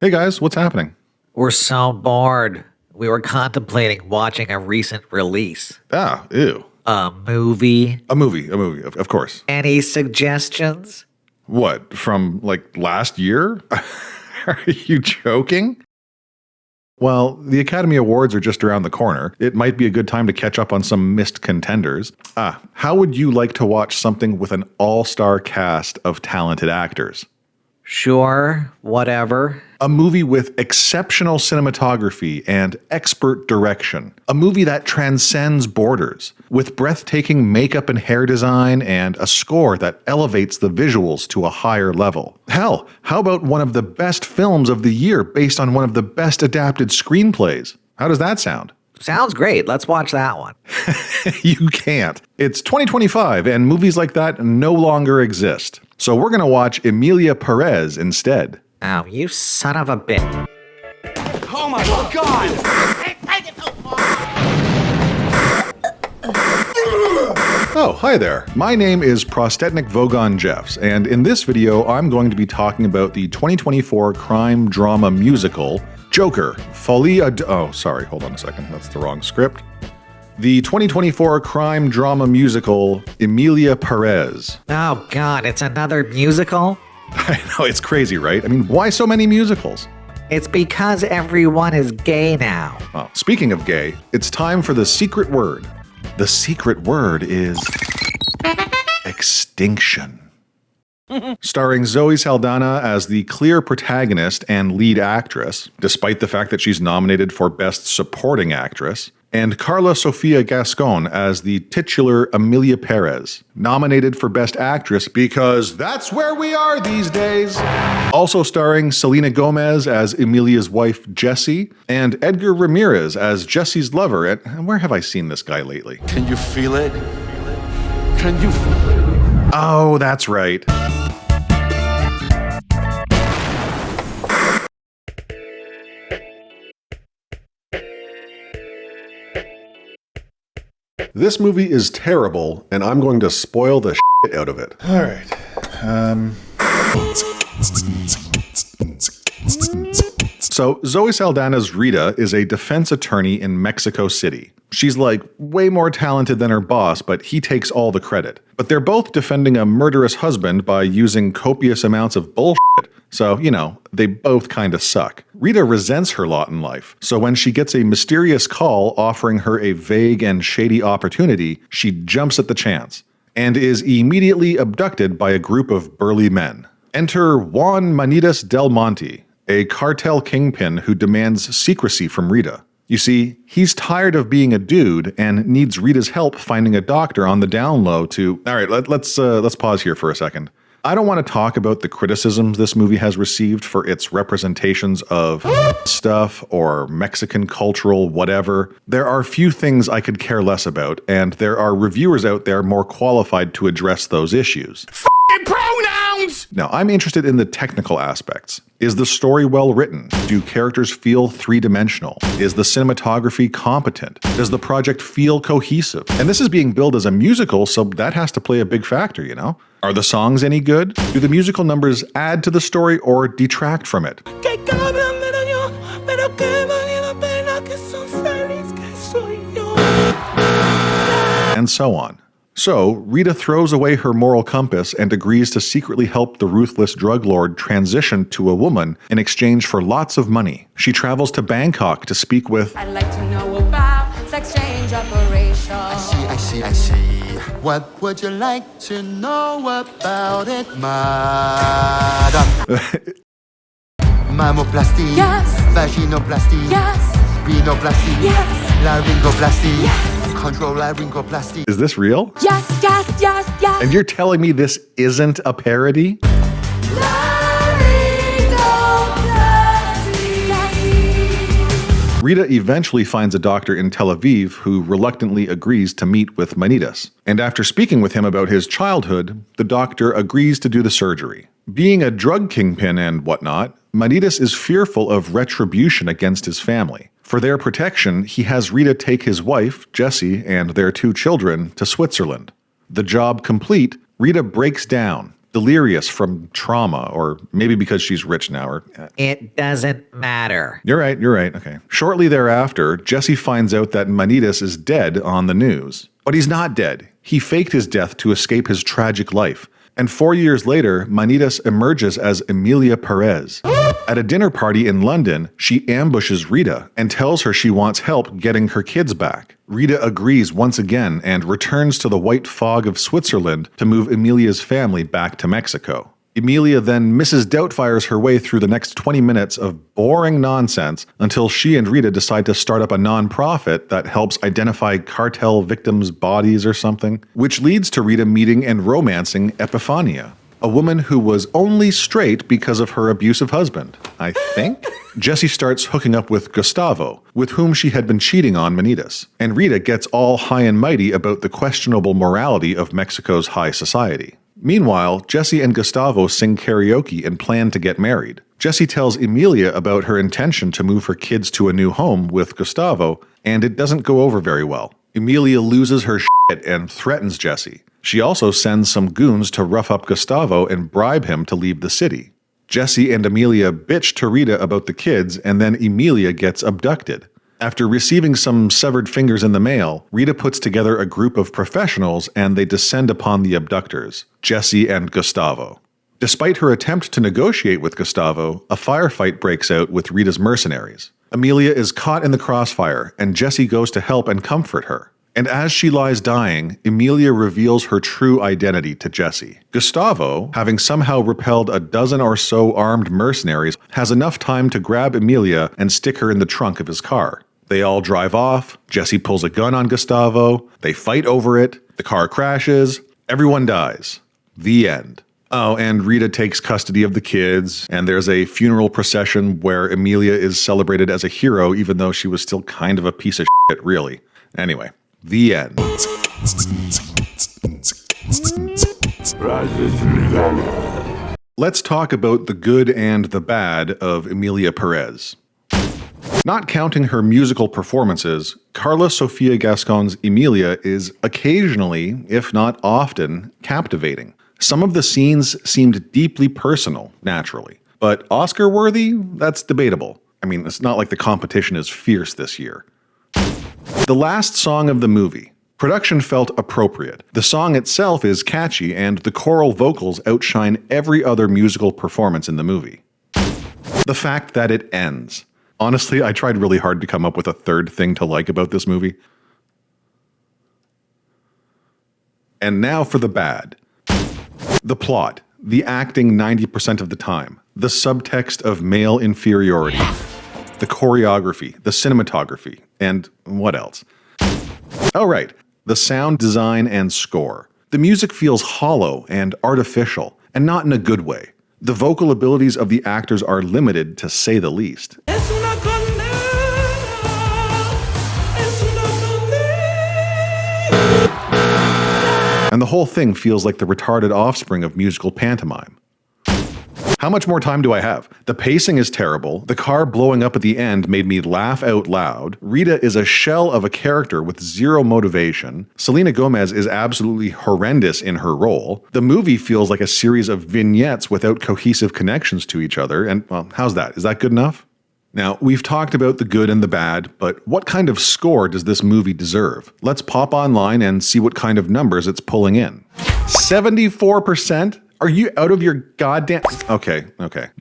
Hey guys, what's happening? We're so bored. We were contemplating watching a recent release. Ah, ew. A movie. A movie, of course. Any suggestions? What, from like last year? Are you joking? Well, the Academy Awards are just around the corner. It might be a good time to catch up on some missed contenders. How would you like to watch something with an all-star cast of talented actors? Sure, whatever. A movie with exceptional cinematography and expert direction. A movie that transcends borders, with breathtaking makeup and hair design and a score that elevates the visuals to a higher level. Hell, how about one of the best films of the year based on one of the best adapted screenplays? How does that sound? Sounds great. Let's watch that one. You can't. It's 2025 and movies like that no longer exist. So we're gonna watch Emilia Perez instead. Oh, you son of a bitch. Oh my god! Oh, hi there. My name is Prostetnik Vogon Jeffs, and in this video I'm going to be talking about the 2024 crime drama musical Joker, hold on a second, that's the wrong script. The 2024 crime drama musical Emilia Perez. Oh god, it's another musical? I know, it's crazy, right? I mean, why so many musicals? It's because everyone is gay now. Oh, speaking of gay, it's time for the secret word. The secret word is extinction. Starring Zoe Saldana as the clear protagonist and lead actress, despite the fact that she's nominated for Best Supporting Actress, and Carla Sofia Gascon as the titular Emilia Perez, nominated for Best Actress because that's where we are these days. Also starring Selena Gomez as Emilia's wife Jessie, and Edgar Ramirez as Jessie's lover. And where have I seen this guy lately? Can you feel it? Can you feel it? Oh, that's right. This movie is terrible, and I'm going to spoil the shit out of it. All right. So, Zoe Saldana's Rita is a defense attorney in Mexico City. She's like way more talented than her boss, but he takes all the credit. But they're both defending a murderous husband by using copious amounts of bullshit. So, you know, they both kind of suck. Rita resents her lot in life, so when she gets a mysterious call offering her a vague and shady opportunity, she jumps at the chance, and is immediately abducted by a group of burly men. Enter Juan Manitas Del Monte, a cartel kingpin who demands secrecy from Rita. You see, he's tired of being a dude and needs Rita's help finding a doctor on the down low to... All right, let's pause here for a second. I don't want to talk about the criticisms this movie has received for its representations of stuff or Mexican cultural whatever. There are few things I could care less about, and there are reviewers out there more qualified to address those issues. Pronouns! Now, I'm interested in the technical aspects. Is the story well written? Do characters feel three-dimensional? Is the cinematography competent? Does the project feel cohesive? And this is being billed as a musical, so that has to play a big factor, you know? Are the songs any good? Do the musical numbers add to the story or detract from it? And so on. So, Rita throws away her moral compass and agrees to secretly help the ruthless drug lord transition to a woman in exchange for lots of money. She travels to Bangkok to speak with... I'd like to know about sex change operation. I see. What would you like to know about it, madam? Mammoplasty. Yes. Vaginoplasty. Yes. Rhinoplasty. Yes. Laryngoplasty. Yes. Control laryngoplasty. Is this real? Yes. And you're telling me this isn't a parody? Rita eventually finds a doctor in Tel Aviv who reluctantly agrees to meet with Manitas. And after speaking with him about his childhood, the doctor agrees to do the surgery. Being a drug kingpin and whatnot, Manitas is fearful of retribution against his family. For their protection, he has Rita take his wife, Jessie, and their 2 children to Switzerland. The job complete, Rita breaks down, delirious from trauma, or maybe because she's rich now, or It doesn't matter. You're right. Okay. Shortly thereafter, Jesse finds out that Manitas is dead on the news. But he's not dead. He faked his death to escape his tragic life. And 4 years later, Manitas emerges as Emilia Perez. At a dinner party in London, she ambushes Rita and tells her she wants help getting her kids back. Rita agrees once again and returns to the white fog of Switzerland to move Emilia's family back to Mexico. Emilia then Mrs. Doubtfires her way through the next 20 minutes of boring nonsense until she and Rita decide to start up a non-profit that helps identify cartel victims' bodies or something, which leads to Rita meeting and romancing Epifania, a woman who was only straight because of her abusive husband, I think? Jesse starts hooking up with Gustavo, with whom she had been cheating on Manitas, and Rita gets all high and mighty about the questionable morality of Mexico's high society. Meanwhile, Jesse and Gustavo sing karaoke and plan to get married. Jesse tells Emilia about her intention to move her kids to a new home with Gustavo, and it doesn't go over very well. Emilia loses her shit and threatens Jesse. She also sends some goons to rough up Gustavo and bribe him to leave the city. Jesse and Emilia bitch to Rita about the kids, and then Emilia gets abducted. After receiving some severed fingers in the mail, Rita puts together a group of professionals and they descend upon the abductors, Jesse and Gustavo. Despite her attempt to negotiate with Gustavo, a firefight breaks out with Rita's mercenaries. Emilia is caught in the crossfire, and Jesse goes to help and comfort her. And as she lies dying, Emilia reveals her true identity to Jesse. Gustavo, having somehow repelled a dozen or so armed mercenaries, has enough time to grab Emilia and stick her in the trunk of his car. They all drive off, Jesse pulls a gun on Gustavo, they fight over it, the car crashes, everyone dies. The end. Oh, and Rita takes custody of the kids, and there's a funeral procession where Emilia is celebrated as a hero even though she was still kind of a piece of shit, really. Anyway, the end. Let's talk about the good and the bad of Emilia Perez. Not counting her musical performances, Carla Sofia Gascon's Emilia is occasionally, if not often, captivating. Some of the scenes seemed deeply personal, naturally, but Oscar-worthy? That's debatable. I mean, it's not like the competition is fierce this year. The last song of the movie. Production felt appropriate. The song itself is catchy, and the choral vocals outshine every other musical performance in the movie. The fact that it ends. Honestly, I tried really hard to come up with a third thing to like about this movie. And now for the bad. The plot, the acting 90% of the time, the subtext of male inferiority, the choreography, the cinematography, and what else? Oh right, the sound design and score. The music feels hollow and artificial, and not in a good way. The vocal abilities of the actors are limited, to say the least. And the whole thing feels like the retarded offspring of musical pantomime. How much more time do I have? The pacing is terrible, the car blowing up at the end made me laugh out loud, Rita is a shell of a character with zero motivation, Selena Gomez is absolutely horrendous in her role, the movie feels like a series of vignettes without cohesive connections to each other, and well, how's that? Is that good enough? Now, we've talked about the good and the bad, but what kind of score does this movie deserve? Let's pop online and see what kind of numbers it's pulling in. 74%? Are you out of your goddamn... Okay.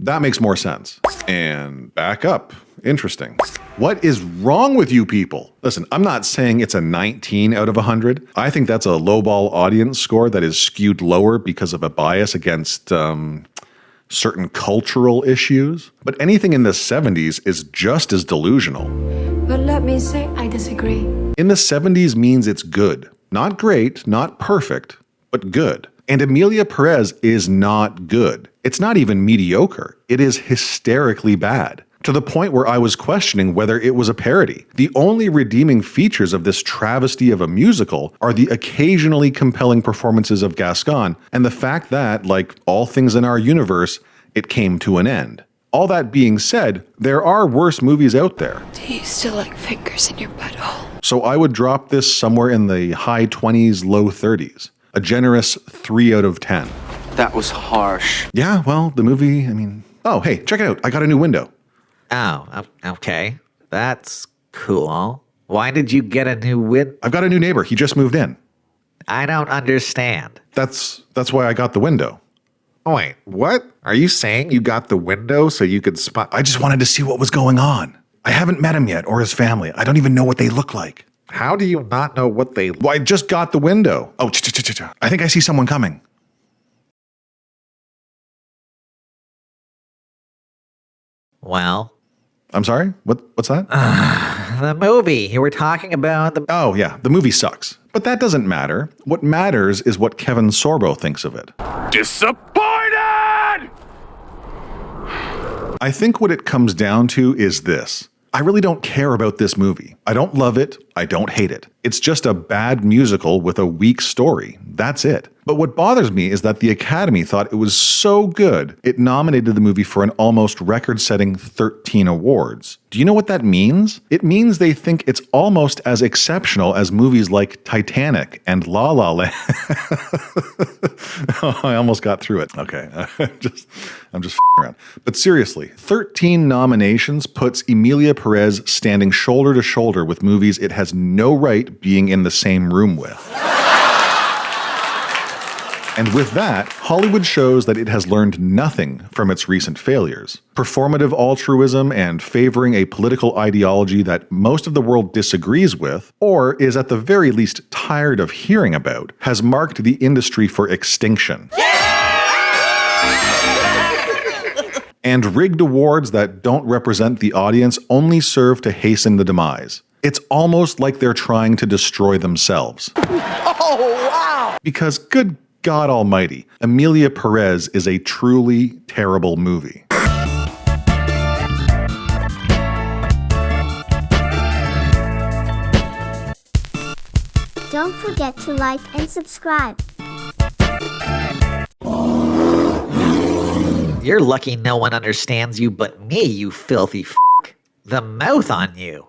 That makes more sense. And back up. Interesting. What is wrong with you people? Listen, I'm not saying it's a 19 out of 100. I think that's a lowball audience score that is skewed lower because of a bias against, certain cultural issues. But anything in the 70s is just as delusional. But let me say I disagree. In the 70s means it's good. Not great, not perfect, but good. And Emilia Perez is not good. It's not even mediocre. It is hysterically bad. To the point where I was questioning whether it was a parody. The only redeeming features of this travesty of a musical are the occasionally compelling performances of Gascon and the fact that, like all things in our universe, it came to an end. All that being said, there are worse movies out there. Do you still like fingers in your butthole? So I would drop this somewhere in the high 20s, low 30s. A generous 3 out of 10. That was harsh. Yeah, well, the movie, oh, hey, check it out. I got a new window. Oh, okay. That's cool. Why did you get a new I've got a new neighbor. He just moved in. I don't understand. That's why I got the window. Oh, wait, what? Are you saying you got the window so you could spot? I just wanted to see what was going on. I haven't met him yet or his family. I don't even know what they look like. How do you not know what they Well, I just got the window. Oh, I think I see someone coming. Well, I'm sorry? What's that? the movie you were talking about. Oh, yeah, the movie sucks. But that doesn't matter. What matters is what Kevin Sorbo thinks of it. Disappointed! I think what it comes down to is this. I really don't care about this movie. I don't love it. I don't hate it. It's just a bad musical with a weak story. That's it. But what bothers me is that the Academy thought it was so good, it nominated the movie for an almost record-setting 13 awards. Do you know what that means? It means they think it's almost as exceptional as movies like Titanic and La La Land. Oh, I almost got through it. Okay, I'm just f***ing around. But seriously, 13 nominations puts Emilia Perez standing shoulder to shoulder with movies it has no right being in the same room with. And with that, Hollywood shows that it has learned nothing from its recent failures. Performative altruism and favoring a political ideology that most of the world disagrees with, or is at the very least tired of hearing about, has marked the industry for extinction. And rigged awards that don't represent the audience only serve to hasten the demise. It's almost like they're trying to destroy themselves. Oh, wow! Because good God almighty, Emilia Perez is a truly terrible movie. Don't forget to like and subscribe. You're lucky no one understands you but me, you filthy f***. The mouth on you.